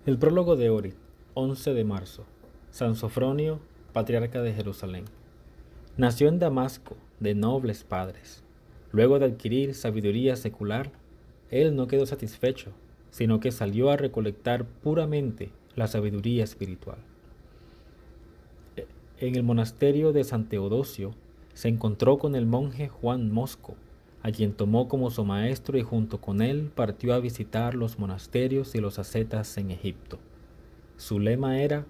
El prólogo de Ori, 11 de marzo. San Sofronio, patriarca de Jerusalén. Nació en Damasco, de nobles padres. Luego de adquirir sabiduría secular, él no quedó satisfecho, sino que salió a recolectar puramente la sabiduría espiritual. En el monasterio de San Teodosio se encontró con el monje Juan Mosco, a quien tomó como su maestro y junto con él partió a visitar los monasterios y los ascetas en Egipto. Su lema era,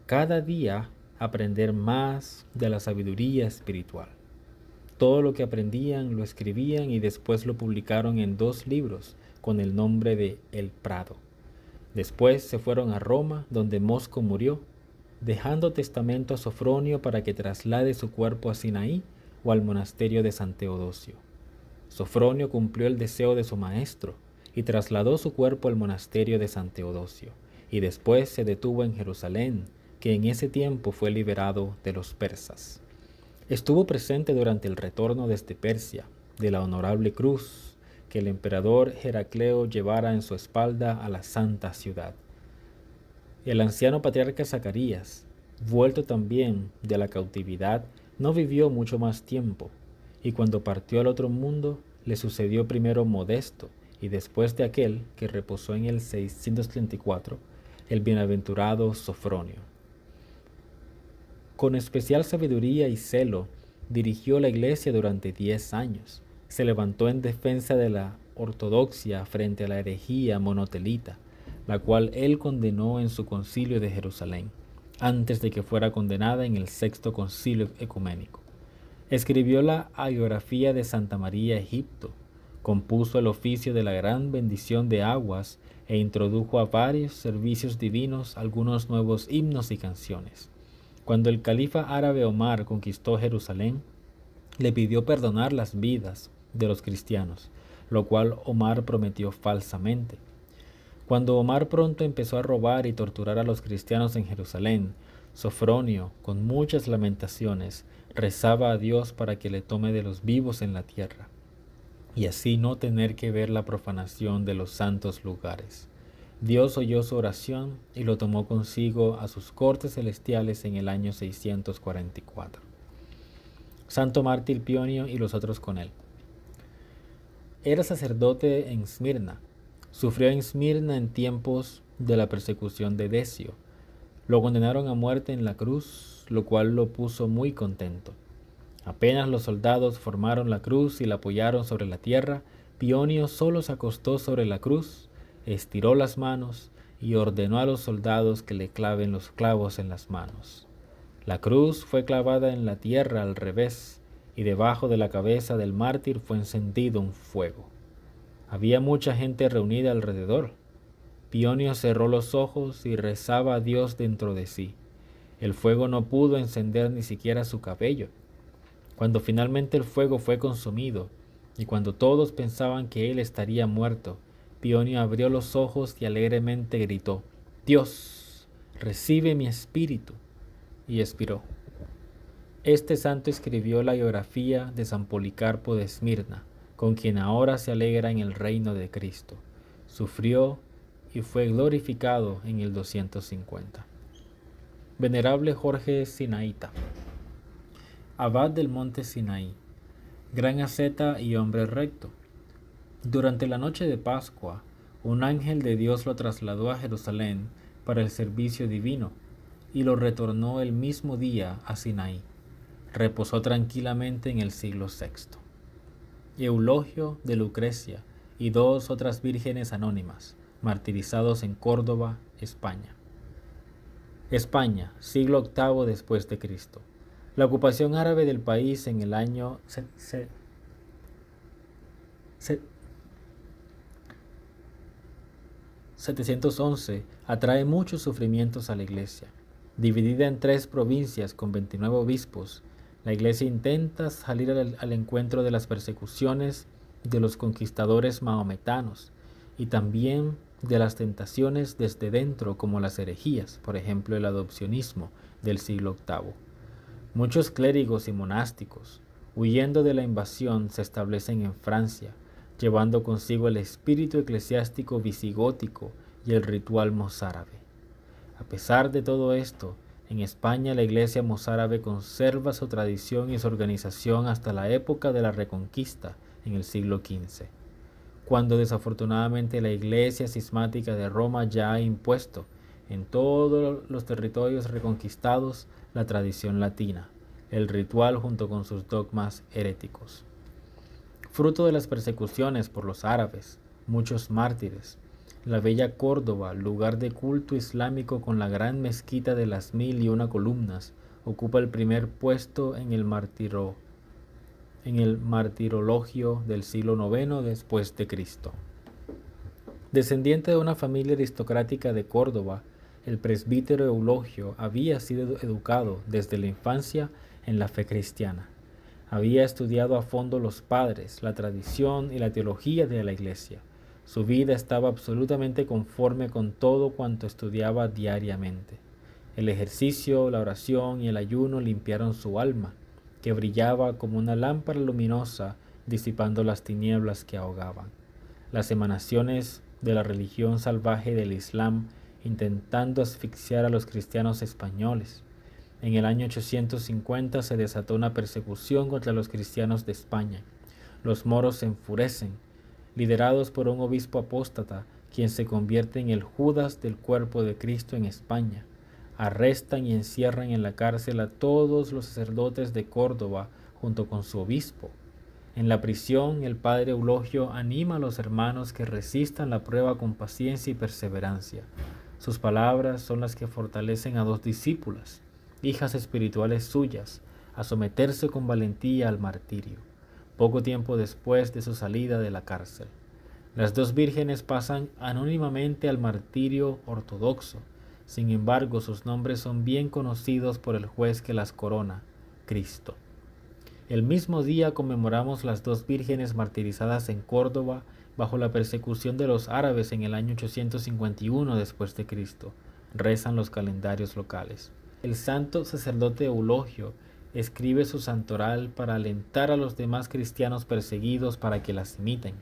cada día aprender más de la sabiduría espiritual. Todo lo que aprendían lo escribían y después lo publicaron en 2 libros con el nombre de El Prado. Después se fueron a Roma, donde Mosco murió, dejando testamento a Sofronio para que traslade su cuerpo a Sinaí o al monasterio de San Teodosio. Sofronio cumplió el deseo de su maestro y trasladó su cuerpo al monasterio de San Teodosio, y después se detuvo en Jerusalén, que en ese tiempo fue liberado de los persas. Estuvo presente durante el retorno desde Persia de la honorable cruz que el emperador Heracleo llevara en su espalda a la santa ciudad. El anciano patriarca Zacarías, vuelto también de la cautividad, no vivió mucho más tiempo, y cuando partió al otro mundo le sucedió primero Modesto, y después de aquel, que reposó en el 634, el bienaventurado Sofronio. Con especial sabiduría y celo, dirigió la iglesia durante 10 años. Se levantó en defensa de la ortodoxia frente a la herejía monotelita, la cual él condenó en su concilio de Jerusalén, antes de que fuera condenada en el 6º concilio ecuménico. Escribió la hagiografía de Santa María Egipto, compuso el oficio de la gran bendición de aguas e introdujo a varios servicios divinos algunos nuevos himnos y canciones. Cuando el califa árabe Omar conquistó Jerusalén, le pidió perdonar las vidas de los cristianos, lo cual Omar prometió falsamente. Cuando Omar pronto empezó a robar y torturar a los cristianos en Jerusalén, Sofronio, con muchas lamentaciones, rezaba a Dios para que le tome de los vivos en la tierra, y así no tener que ver la profanación de los santos lugares. Dios oyó su oración y lo tomó consigo a sus cortes celestiales en el año 644. Santo mártir Pionio y los otros con él. Era sacerdote en Esmirna. Sufrió en Esmirna en tiempos de la persecución de Decio. Lo condenaron a muerte en la cruz, lo cual lo puso muy contento. Apenas los soldados formaron la cruz y la apoyaron sobre la tierra, Pionio solo se acostó sobre la cruz, estiró las manos y ordenó a los soldados que le claven los clavos en las manos. La cruz fue clavada en la tierra al revés, y debajo de la cabeza del mártir fue encendido un fuego. Había mucha gente reunida alrededor. Pionio cerró los ojos y rezaba a Dios dentro de sí. El fuego no pudo encender ni siquiera su cabello. Cuando finalmente el fuego fue consumido, y cuando todos pensaban que él estaría muerto, Pionio abrió los ojos y alegremente gritó, «Dios, recibe mi espíritu», y expiró. Este santo escribió la biografía de San Policarpo de Esmirna, con quien ahora se alegra en el reino de Cristo. Sufrió y fue glorificado en el 250. Venerable Jorge Sinaíta, abad del monte Sinaí, gran asceta y hombre recto. Durante la noche de Pascua, un ángel de Dios lo trasladó a Jerusalén para el servicio divino y lo retornó el mismo día a Sinaí. Reposó tranquilamente en el siglo VI. Eulogio de Lucrecia y 2 otras vírgenes anónimas, martirizados en Córdoba, España. España, siglo VIII después de Cristo. La ocupación árabe del país en el año 711 atrae muchos sufrimientos a la Iglesia. Dividida en 3 provincias con 29 obispos, la Iglesia intenta salir al encuentro de las persecuciones de los conquistadores mahometanos y también de las tentaciones desde dentro, como las herejías, por ejemplo el adopcionismo del siglo VIII. Muchos clérigos y monásticos, huyendo de la invasión, se establecen en Francia, llevando consigo el espíritu eclesiástico visigótico y el ritual mozárabe. A pesar de todo esto, en España la Iglesia mozárabe conserva su tradición y su organización hasta la época de la Reconquista, en el siglo XV, cuando desafortunadamente la Iglesia cismática de Roma ya ha impuesto en todos los territorios reconquistados la tradición latina, el ritual junto con sus dogmas heréticos. Fruto de las persecuciones por los árabes, muchos mártires, la bella Córdoba, lugar de culto islámico con la gran mezquita de las 1001 columnas, ocupa el primer puesto en el martirologio del siglo IX después de Cristo. Descendiente de una familia aristocrática de Córdoba, el presbítero Eulogio había sido educado desde la infancia en la fe cristiana. Había estudiado a fondo los padres, la tradición y la teología de la Iglesia. Su vida estaba absolutamente conforme con todo cuanto estudiaba diariamente. El ejercicio, la oración y el ayuno limpiaron su alma, que brillaba como una lámpara luminosa, disipando las tinieblas que ahogaban. Las emanaciones de la religión salvaje del Islam, intentando asfixiar a los cristianos españoles. En el año 850 se desató una persecución contra los cristianos de España. Los moros se enfurecen, liderados por un obispo apóstata, quien se convierte en el Judas del cuerpo de Cristo en España. Arrestan y encierran en la cárcel a todos los sacerdotes de Córdoba junto con su obispo. En la prisión, el padre Eulogio anima a los hermanos que resistan la prueba con paciencia y perseverancia. Sus palabras son las que fortalecen a dos discípulas, hijas espirituales suyas, a someterse con valentía al martirio, poco tiempo después de su salida de la cárcel. Las dos vírgenes pasan anónimamente al martirio ortodoxo. Sin embargo, sus nombres son bien conocidos por el juez que las corona, Cristo. El mismo día conmemoramos las dos vírgenes martirizadas en Córdoba bajo la persecución de los árabes en el año 851 después de Cristo, rezan los calendarios locales. El santo sacerdote Eulogio escribe su santoral para alentar a los demás cristianos perseguidos para que las imiten.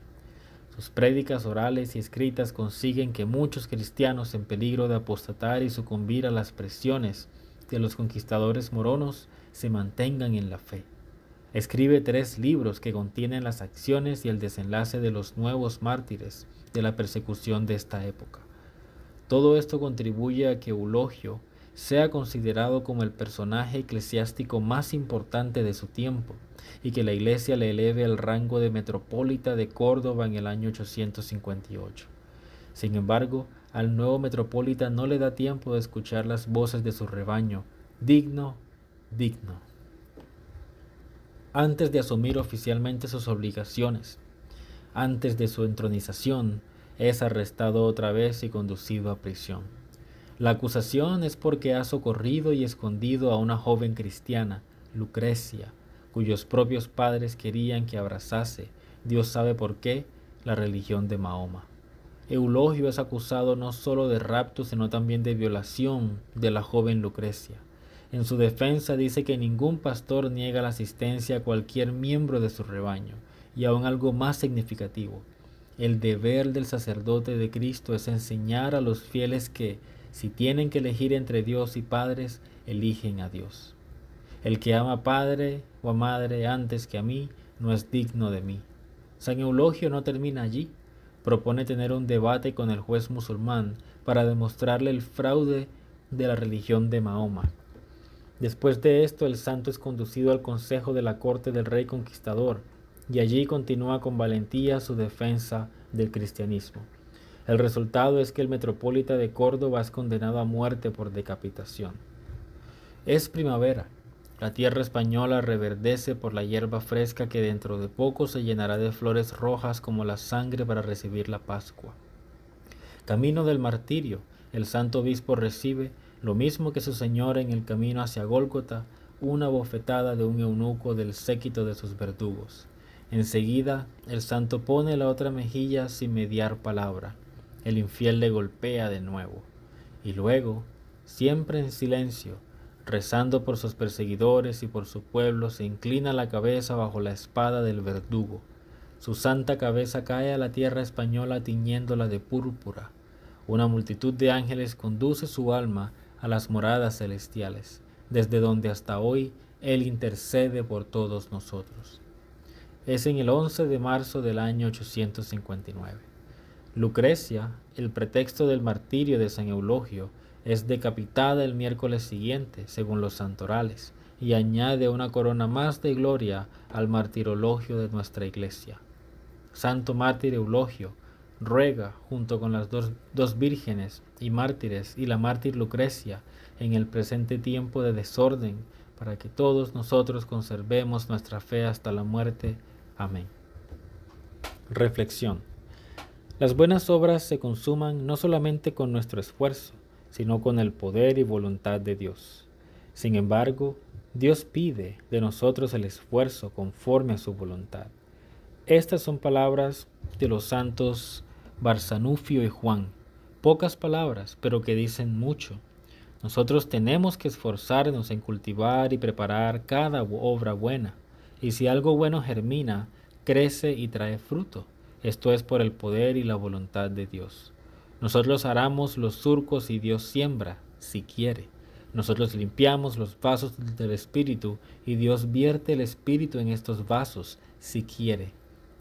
Sus prédicas orales y escritas consiguen que muchos cristianos en peligro de apostatar y sucumbir a las presiones de los conquistadores moronos se mantengan en la fe. Escribe 3 libros que contienen las acciones y el desenlace de los nuevos mártires de la persecución de esta época. Todo esto contribuye a que Eulogio sea considerado como el personaje eclesiástico más importante de su tiempo y que la Iglesia le eleve al rango de metropolita de Córdoba en el año 858. Sin embargo, al nuevo metropolita no le da tiempo de escuchar las voces de su rebaño: digno, digno, antes de asumir oficialmente sus obligaciones. Antes de su entronización, es arrestado otra vez y conducido a prisión. La acusación es porque ha socorrido y escondido a una joven cristiana, Lucrecia, cuyos propios padres querían que abrazase, Dios sabe por qué, la religión de Mahoma. Eulogio es acusado no solo de rapto, sino también de violación de la joven Lucrecia. En su defensa dice que ningún pastor niega la asistencia a cualquier miembro de su rebaño, y aún algo más significativo: el deber del sacerdote de Cristo es enseñar a los fieles que, si tienen que elegir entre Dios y padres, eligen a Dios. El que ama a padre o a madre antes que a mí, no es digno de mí. San Eulogio no termina allí. Propone tener un debate con el juez musulmán para demostrarle el fraude de la religión de Mahoma. Después de esto, el santo es conducido al consejo de la corte del rey conquistador, y allí continúa con valentía su defensa del cristianismo. El resultado es que el metropolita de Córdoba es condenado a muerte por decapitación. Es primavera. La tierra española reverdece por la hierba fresca que dentro de poco se llenará de flores rojas como la sangre para recibir la Pascua. Camino del martirio, el santo obispo recibe, lo mismo que su señor en el camino hacia Gólgota, una bofetada de un eunuco del séquito de sus verdugos. Enseguida, el santo pone la otra mejilla sin mediar palabra. El infiel le golpea de nuevo. Y luego, siempre en silencio, rezando por sus perseguidores y por su pueblo, se inclina la cabeza bajo la espada del verdugo. Su santa cabeza cae a la tierra española tiñéndola de púrpura. Una multitud de ángeles conduce su alma a las moradas celestiales, desde donde hasta hoy Él intercede por todos nosotros. Es en el 11 de marzo del año 859. Lucrecia, el pretexto del martirio de San Eulogio, es decapitada el miércoles siguiente, según los santorales, y añade una corona más de gloria al martirologio de nuestra Iglesia. Santo mártir Eulogio, ruega, junto con las dos vírgenes y mártires y la mártir Lucrecia, en el presente tiempo de desorden, para que todos nosotros conservemos nuestra fe hasta la muerte. Amén. Reflexión. Las buenas obras se consuman no solamente con nuestro esfuerzo, sino con el poder y voluntad de Dios. Sin embargo, Dios pide de nosotros el esfuerzo conforme a su voluntad. Estas son palabras de los santos Barzanufio y Juan. Pocas palabras, pero que dicen mucho. Nosotros tenemos que esforzarnos en cultivar y preparar cada obra buena. Y si algo bueno germina, crece y trae fruto. Esto es por el poder y la voluntad de Dios. Nosotros aramos los surcos y Dios siembra, si quiere. Nosotros limpiamos los vasos del Espíritu y Dios vierte el Espíritu en estos vasos, si quiere.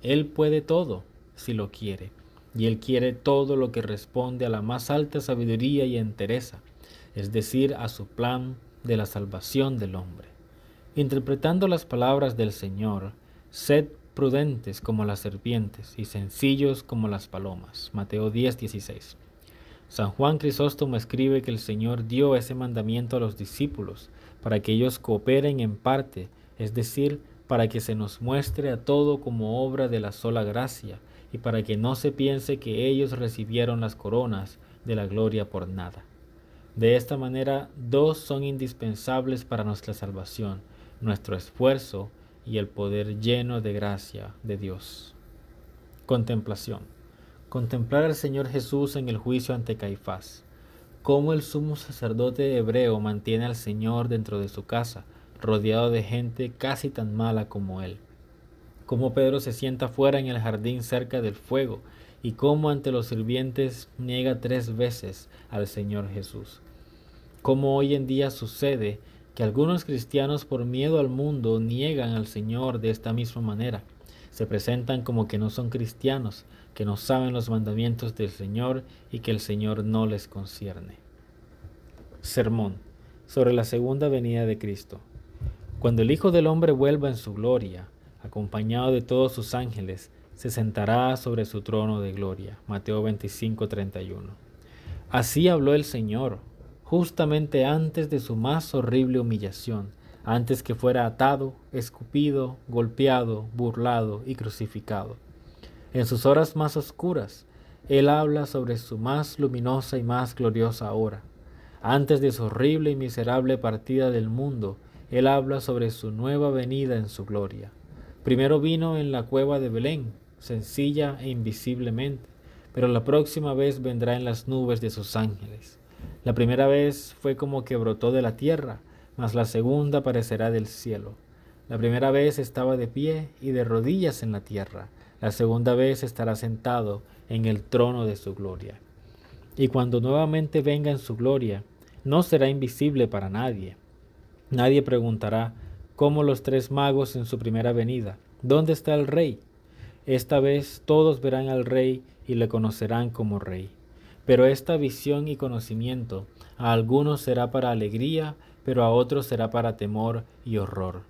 Él puede todo, si lo quiere. Y Él quiere todo lo que responde a la más alta sabiduría y entereza, es decir, a su plan de la salvación del hombre. Interpretando las palabras del Señor, sed prudentes como las serpientes y sencillos como las palomas. Mateo 10:16. San Juan Crisóstomo escribe que el Señor dio ese mandamiento a los discípulos para que ellos cooperen en parte, es decir, para que se nos muestre a todo como obra de la sola gracia y para que no se piense que ellos recibieron las coronas de la gloria por nada. De esta manera, dos son indispensables para nuestra salvación: nuestro esfuerzo y el poder lleno de gracia de Dios. Contemplación. Contemplar al Señor Jesús en el juicio ante Caifás. Cómo el sumo sacerdote hebreo mantiene al Señor dentro de su casa, rodeado de gente casi tan mala como él. Cómo Pedro se sienta fuera en el jardín cerca del fuego, y cómo ante los sirvientes niega 3 veces al Señor Jesús. Cómo hoy en día sucede que algunos cristianos, por miedo al mundo, niegan al Señor de esta misma manera. Se presentan como que no son cristianos, que no saben los mandamientos del Señor y que el Señor no les concierne. Sermón sobre la segunda venida de Cristo. Cuando el Hijo del Hombre vuelva en su gloria, acompañado de todos sus ángeles, se sentará sobre su trono de gloria. Mateo 25:31. Así habló el Señor, justamente antes de su más horrible humillación, antes que fuera atado, escupido, golpeado, burlado y crucificado. En sus horas más oscuras, Él habla sobre su más luminosa y más gloriosa hora. Antes de su horrible y miserable partida del mundo, Él habla sobre su nueva venida en su gloria. Primero vino en la cueva de Belén, sencilla e invisiblemente, pero la próxima vez vendrá en las nubes de sus ángeles. La primera vez fue como que brotó de la tierra, mas la segunda aparecerá del cielo. La primera vez estaba de pie y de rodillas en la tierra. La segunda vez estará sentado en el trono de su gloria. Y cuando nuevamente venga en su gloria, no será invisible para nadie. Nadie preguntará, como los 3 magos en su primera venida, ¿dónde está el rey? Esta vez todos verán al rey y le conocerán como rey. Pero esta visión y conocimiento a algunos será para alegría, pero a otros será para temor y horror.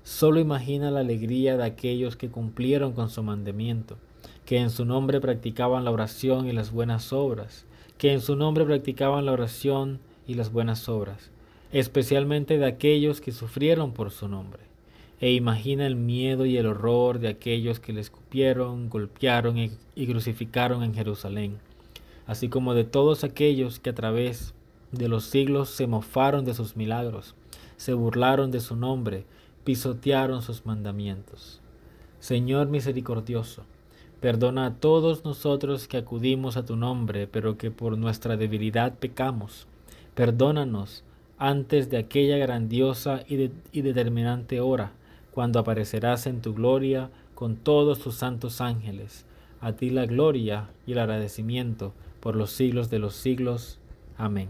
Solo imagina la alegría de aquellos que cumplieron con su mandamiento, que en su nombre practicaban la oración y las buenas obras, que en su nombre practicaban la oración y las buenas obras, especialmente de aquellos que sufrieron por su nombre. E imagina el miedo y el horror de aquellos que le escupieron, golpearon y crucificaron en Jerusalén, así como de todos aquellos que a través de los siglos se mofaron de sus milagros, se burlaron de su nombre, pisotearon sus mandamientos. Señor misericordioso, perdona a todos nosotros que acudimos a tu nombre, pero que por nuestra debilidad pecamos. Perdónanos antes de aquella grandiosa y determinante hora, cuando aparecerás en tu gloria con todos tus santos ángeles. A ti la gloria y el agradecimiento por los siglos de los siglos. Amén.